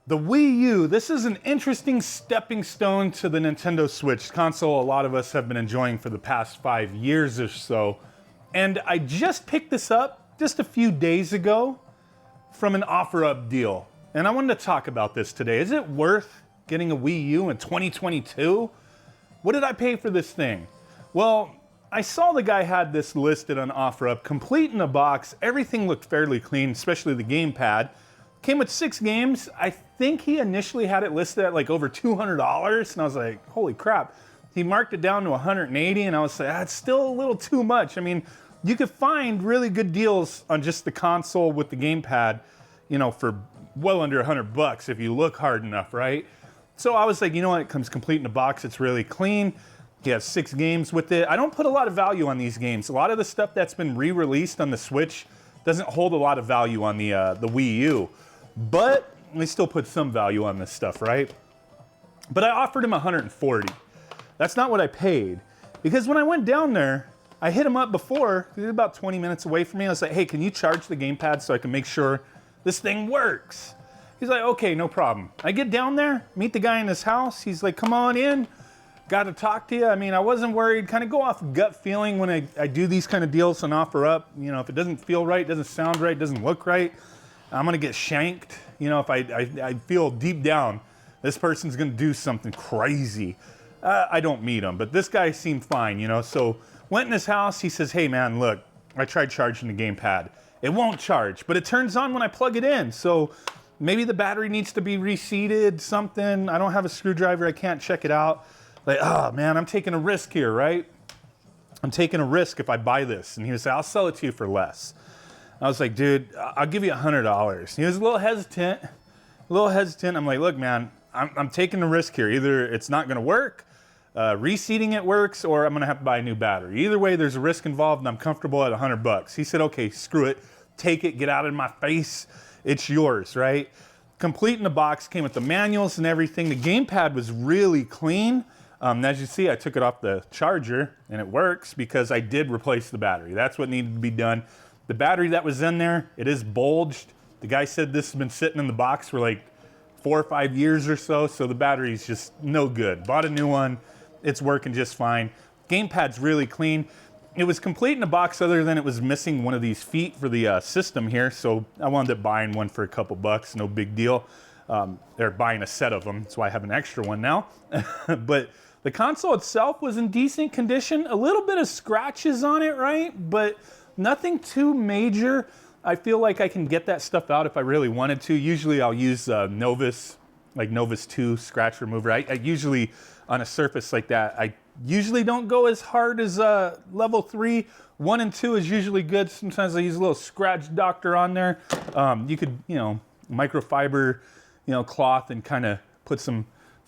The Wii U, this is an interesting stepping stone to the Nintendo Switch console a lot of us have been enjoying for the past 5 years or so. And I just picked this up just a few days ago from an offer-up deal. And I wanted to talk about this today. Is it worth getting a Wii U in 2022? What did I pay for this thing? Well, I saw the guy had this listed on OfferUp, complete in a box. Everything looked fairly clean, especially the gamepad. Came with 6 games. I think he initially had it listed at like over $200, and I was like, holy crap. He marked it down to 180, and I was like, that's still a little too much. I mean, you could find really good deals on just the console with the gamepad, you know, for well under $100 if you look hard enough, right? So I was like, you know what, it comes complete in a box, it's really clean. He has 6 games with it. I don't put a lot of value on these games. A lot of the stuff that's been re-released on the Switch doesn't hold a lot of value on the Wii U. But we still put some value on this stuff, right? But I offered him 140. That's not what I paid. Because when I went down there, I hit him up before, he was about 20 minutes away from me. I was like, hey, can you charge the gamepad so I can make sure this thing works? He's like, okay, no problem. I get down there, meet the guy in his house. He's like, come on in. Got to talk to you. I mean, I wasn't worried. Kind of go off gut feeling when I do these kind of deals and offer up. You know, if it doesn't feel right, doesn't sound right, doesn't look right, I'm gonna get shanked. You know, if I feel deep down, this person's gonna do something crazy. I don't meet him, but this guy seemed fine, you know? So went in his house, he says, hey man, look, I tried charging the gamepad. It won't charge, but it turns on when I plug it in. So maybe the battery needs to be reseated, something. I don't have a screwdriver, I can't check it out. Like, oh man, I'm taking a risk here, right? I'm taking a risk if I buy this. And he was like, I'll sell it to you for less. I was like, dude, I'll give you $100. He was a little hesitant. I'm like, look, man, I'm taking a risk here. Either it's not gonna work, reseating it works, or I'm gonna have to buy a new battery. Either way, there's a risk involved and I'm comfortable at $100. He said, okay, screw it. Take it, get out of my face. It's yours, right? Complete in the box, came with the manuals and everything. The gamepad was really clean. As you see, I took it off the charger and it works because I did replace the battery. That's what needed to be done. The battery that was in there, it is bulged. The guy said this has been sitting in the box for like 4 or 5 years or so the battery's just no good. Bought a new one, it's working just fine. Gamepad's really clean. It was complete in a box other than it was missing one of these feet for the system here, so I wound up buying one for a couple bucks, no big deal. They're buying a set of them, that's why I have an extra one now. But the console itself was in decent condition, a little bit of scratches on it, right? But nothing too major. I feel like I can get that stuff out if I really wanted to. Usually I'll use Novus, like Novus 2 scratch remover. I usually, on a surface like that, I usually don't go as hard as level 3. 1 and 2 is usually good. Sometimes I use a little scratch doctor on there. You could, you know, microfiber, you know, cloth and kind of put some,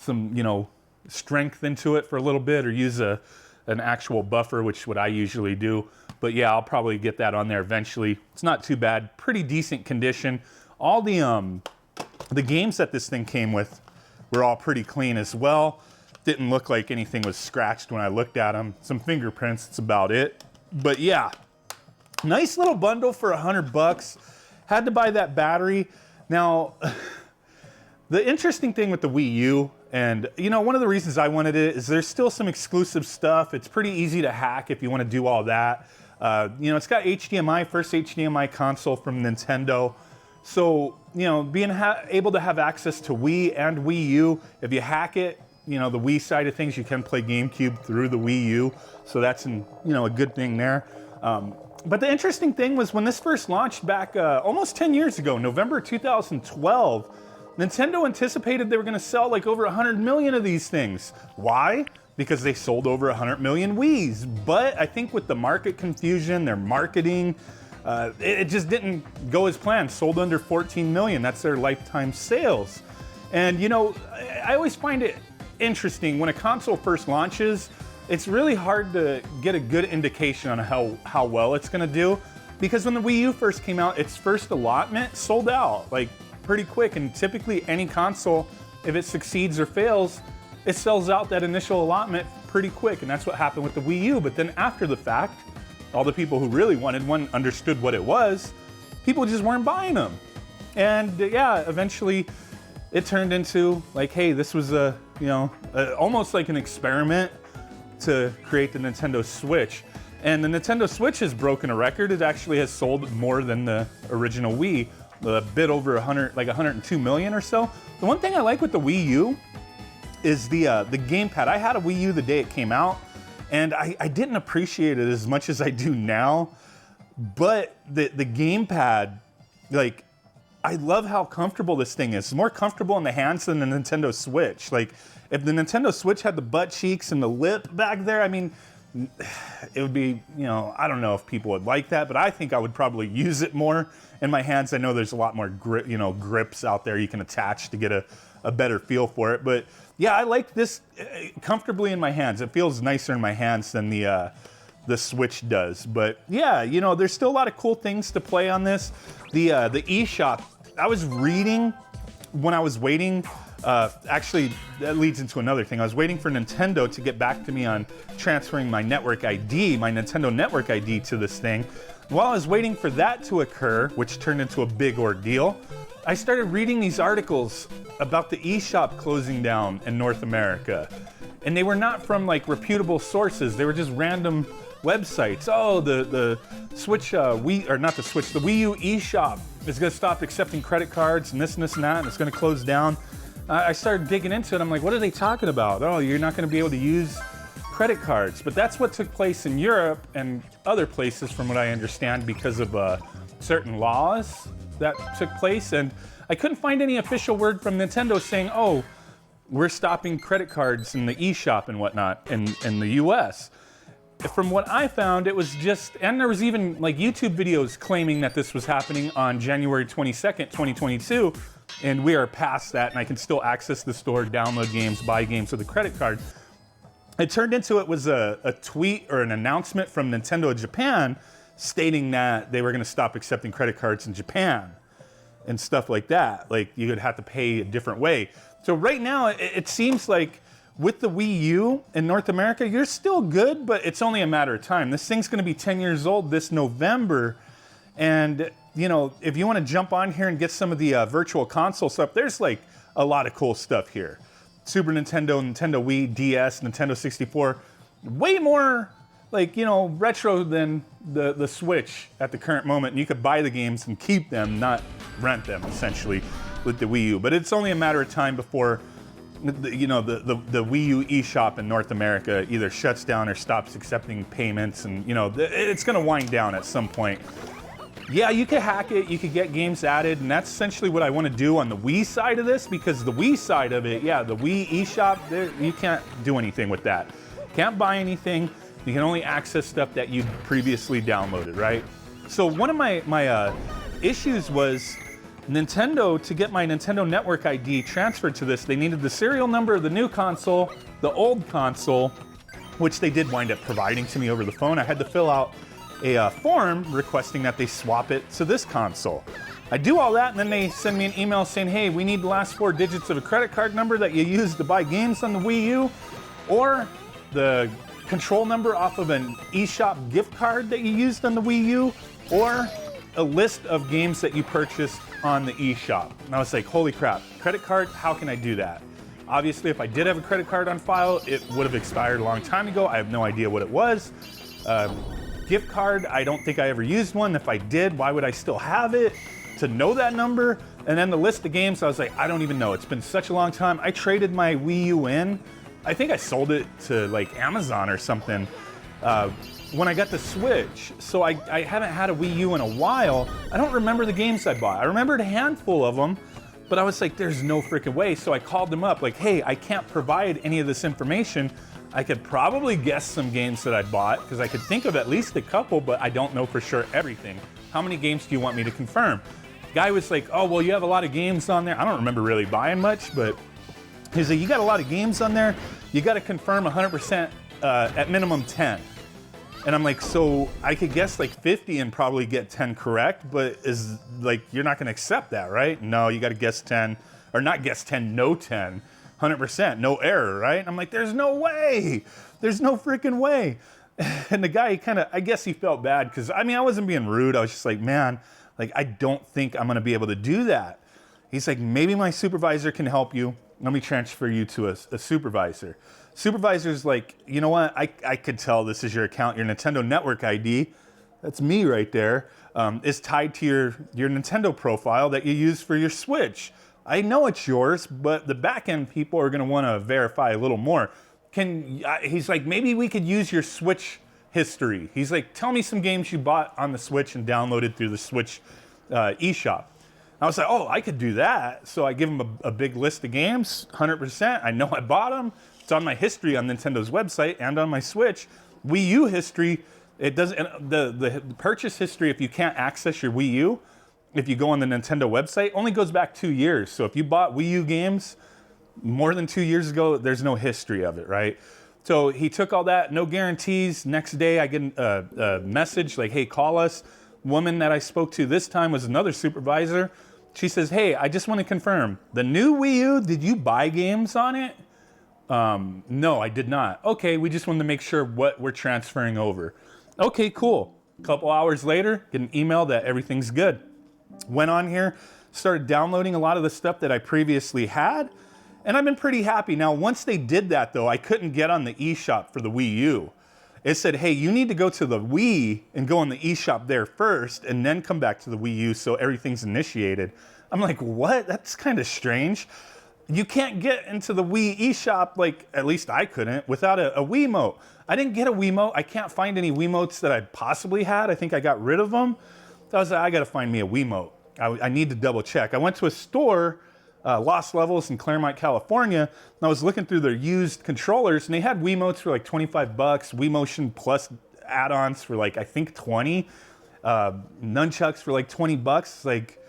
you know, strength into it for a little bit, or use an actual buffer, which is what I usually do. But yeah, I'll probably get that on there eventually. It's not too bad, pretty decent condition. All the games that this thing came with were all pretty clean as well. Didn't look like anything was scratched when I looked at them. Some fingerprints, that's about it. But yeah, nice little bundle for $100. Had to buy that battery. Now, the interesting thing with the Wii U, and you know, one of the reasons I wanted it is there's still some exclusive stuff. It's pretty easy to hack if you want to do all that. You know, it's got HDMI, first HDMI console from Nintendo. So, you know, being able to have access to Wii and Wii U, if you hack it, you know, the Wii side of things, you can play GameCube through the Wii U. So that's, you know, a good thing there. But the interesting thing was when this first launched back almost 10 years ago, November 2012, Nintendo anticipated they were gonna sell like over 100 million of these things. Why? Because they sold over 100 million Wiis. But I think with the market confusion, their marketing, it just didn't go as planned. Sold under 14 million, that's their lifetime sales. And you know, I always find it interesting when a console first launches, it's really hard to get a good indication on how well it's gonna do. Because when the Wii U first came out, its first allotment sold out like pretty quick, and typically any console, if it succeeds or fails, it sells out that initial allotment pretty quick, and that's what happened with the Wii U. But then after the fact, all the people who really wanted one understood what it was, people just weren't buying them. And yeah, eventually it turned into like, hey, this was almost like an experiment to create the Nintendo Switch. And the Nintendo Switch has broken a record. It actually has sold more than the original Wii, a bit over 102 million or so. The one thing I like with the Wii U is the gamepad. I had a Wii U the day it came out, and I didn't appreciate it as much as I do now. But the gamepad, like, I love how comfortable this thing is. It's more comfortable in the hands than the Nintendo Switch. Like, if the Nintendo Switch had the butt cheeks and the lip back there, I mean, it would be, I don't know if people would like that, but I think I would probably use it more in my hands. I know there's a lot more grips out there you can attach to get a better feel for it. But yeah, I like this comfortably in my hands. It feels nicer in my hands than the Switch does. But yeah, there's still a lot of cool things to play on this. The eShop, I was reading when I was waiting. Actually, that leads into another thing. I was waiting for Nintendo to get back to me on transferring my network ID, my Nintendo network ID to this thing. While I was waiting for that to occur, which turned into a big ordeal, I started reading these articles about the eShop closing down in North America. And they were not from like reputable sources. They were just random websites. Oh, the Switch, the Wii U eShop is gonna stop accepting credit cards and this and that, and it's gonna close down. I started digging into it. I'm like, what are they talking about? Oh, you're not going to be able to use credit cards. But that's what took place in Europe and other places, from what I understand, because of certain laws that took place. And I couldn't find any official word from Nintendo saying, oh, we're stopping credit cards in the eShop and whatnot in the US. From what I found, it was just, and there was even like YouTube videos claiming that this was happening on January 22nd, 2022. And we are past that, and I can still access the store, download games, buy games with a credit card. It turned into it was a tweet or an announcement from Nintendo Japan stating that they were going to stop accepting credit cards in Japan and stuff like that. Like, you would have to pay a different way. So right now, it seems like with the Wii U in North America, you're still good, but it's only a matter of time. This thing's going to be 10 years old this November, and if you want to jump on here and get some of the virtual console stuff, there's like a lot of cool stuff here. Super Nintendo, Nintendo Wii, DS, Nintendo 64, way more like, retro than the Switch at the current moment. And you could buy the games and keep them, not rent them, essentially, with the Wii U. But it's only a matter of time before the Wii U eShop in North America either shuts down or stops accepting payments, and it's going to wind down at some point. Yeah, you could hack it, you could get games added, and that's essentially what I want to do on the Wii side of this, because the Wii side of it, yeah, the Wii eShop, you can't do anything with that. Can't buy anything. You can only access stuff that you previously downloaded, right? So one of my issues was Nintendo, to get my Nintendo Network ID transferred to this, they needed the serial number of the new console, the old console, which they did wind up providing to me over the phone. I had to fill out a form requesting that they swap it to this console. I do all that, and then they send me an email saying, hey, we need the last 4 digits of a credit card number that you used to buy games on the Wii U, or the control number off of an eShop gift card that you used on the Wii U, or a list of games that you purchased on the eShop. And I was like, holy crap, credit card, how can I do that? Obviously, if I did have a credit card on file, it would have expired a long time ago. I have no idea what it was. Gift card, I don't think I ever used one. If I did, why would I still have it to know that number? And then the list of games, I was like, I don't even know. It's been such a long time. I traded my Wii U in. I think I sold it to like Amazon or something when I got the Switch. So I haven't had a Wii U in a while. I don't remember the games I bought. I remembered a handful of them, but I was like, there's no freaking way. So I called them up like, hey, I can't provide any of this information. I could probably guess some games that I bought, because I could think of at least a couple, but I don't know for sure everything. How many games do you want me to confirm? Guy was like, oh, well, you have a lot of games on there. I don't remember really buying much, but he's like, you got a lot of games on there. You got to confirm 100% at minimum 10. And I'm like, so I could guess like 50 and probably get 10 correct, but is like, you're not going to accept that, right? No, you got to guess 10, or not guess 10, no 10. 100%, no error, right? I'm like, there's no way. There's no freaking way. And the guy I guess he felt bad, because I mean, I wasn't being rude. I was just like, man, like, I don't think I'm gonna be able to do that. He's like, maybe my supervisor can help you. Let me transfer you to a supervisor. Supervisor's like, you know what? I could tell this is your account, your Nintendo Network ID. That's me right there. Is tied to your Nintendo profile that you use for your Switch. I know it's yours, but the back-end people are gonna wanna verify a little more. He's like, maybe we could use your Switch history. He's like, tell me some games you bought on the Switch and downloaded through the Switch eShop. I was like, oh, I could do that. So I give him a big list of games, 100%. I know I bought them. It's on my history on Nintendo's website and on my Switch. Wii U history, it doesn't, the purchase history, if you can't access your Wii U, if you go on the Nintendo website, only goes back 2 years. So if you bought Wii U games more than 2 years ago, there's no history of it, right? So he took all that, no guarantees. Next day I get a message like, hey, call us. Woman that I spoke to this time was another supervisor. She says, hey, I just want to confirm, the new Wii U, did you buy games on it? No, I did not. Okay, we just wanted to make sure what we're transferring over. Okay, cool. A couple hours later, get an email that everything's good. Went on here, started downloading a lot of the stuff that I previously had, and I've been pretty happy. Now, once they did that though, I couldn't get on the eShop for the Wii U. It said, hey, you need to go to the Wii and go on the eShop there first and then come back to the Wii U so everything's initiated. I'm like, what? That's kind of strange. You can't get into the Wii eShop, like, at least I couldn't, without a Wiimote. I didn't get a Wiimote. I can't find any Wiimotes that I possibly had. I think I got rid of them. So I was like, I gotta find me a Wiimote. I need to double check. I went to a store, Lost Levels in Claremont, California, and I was looking through their used controllers, and they had Wiimotes for like 25 bucks, Wii Motion Plus add-ons for like, I think 20, nunchucks for like 20 bucks. Like,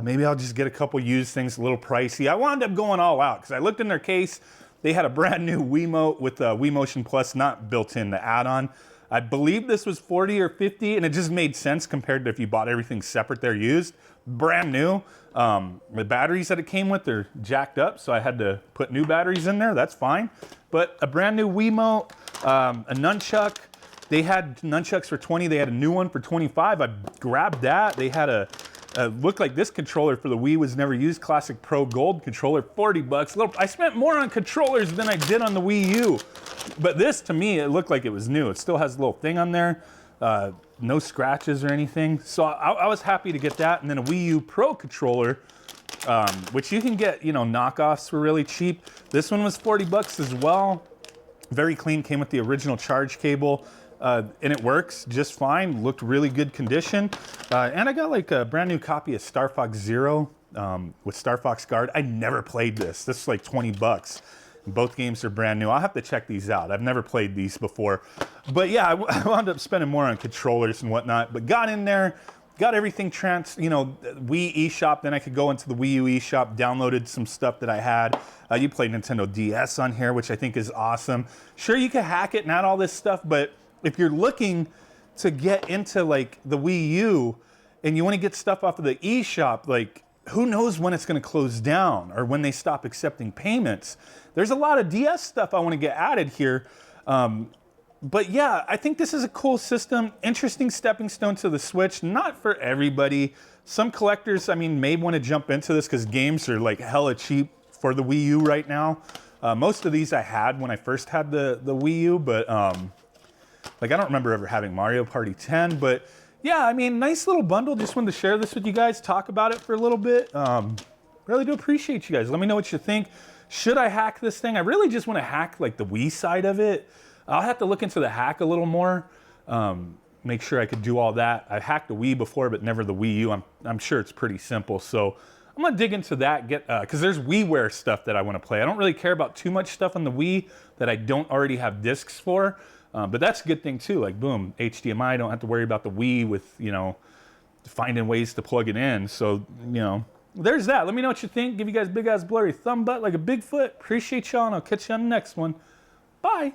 maybe I'll just get a couple used things, a little pricey. I wound up going all out, because I looked in their case, they had a brand new Wiimote with Wii Motion Plus not built in, the add-on. I believe this was 40 or 50, and it just made sense compared to if you bought everything separate there used. Brand new. The batteries that it came with, they're jacked up, so I had to put new batteries in there. That's fine. But a brand new Wiimote, a nunchuck. They had nunchucks for 20. They had a new one for 25. I grabbed that. They had looked like this controller for the Wii was never used. Classic Pro Gold controller, 40 bucks. I spent more on controllers than I did on the Wii U. But this, to me, it looked like it was new. It still has a little thing on there. No scratches or anything. So I was happy to get that. And then a Wii U Pro controller, which you can get, you know, knockoffs for really cheap. This one was 40 bucks as well. Very clean, came with the original charge cable. And it works just fine, looked really good condition. And I got like a brand new copy of Star Fox Zero with Star Fox Guard. I never played this. This is like 20 bucks. Both games are brand new. I'll have to check these out. I've never played these before. But yeah, I wound up spending more on controllers and whatnot, but got in there, got everything Wii eShop, then I could go into the Wii U eShop, downloaded some stuff that I had. You play Nintendo DS on here, which I think is awesome. Sure, you can hack it and add all this stuff, but if you're looking to get into like the Wii U and you want to get stuff off of the eShop, like who knows when it's going to close down or when they stop accepting payments. There's a lot of DS stuff I want to get added here. But yeah, I think this is a cool system. Interesting stepping stone to the Switch. Not for everybody. Some collectors, I mean, may want to jump into this because games are like hella cheap for the Wii U right now. Most of these I had when I first had the Wii U, but like I don't remember ever having Mario Party 10, but yeah, I mean, nice little bundle. Just wanted to share this with you guys, talk about it for a little bit. Really do appreciate you guys. Let me know what you think. Should I hack this thing? I really just want to hack like the Wii side of it. I'll have to look into the hack a little more. Make sure I could do all that. I hacked the Wii before, but never the Wii U. I'm sure it's pretty simple. So I'm gonna dig into that, because there's WiiWare stuff that I want to play. I don't really care about too much stuff on the Wii that I don't already have discs for. But that's a good thing too. Like boom, HDMI. I don't have to worry about the Wii with, you know, finding ways to plug it in. So, you know, there's that. Let me know what you think. Give you guys a big ass blurry thumb butt like a Bigfoot. Appreciate y'all, and I'll catch you on the next one. Bye.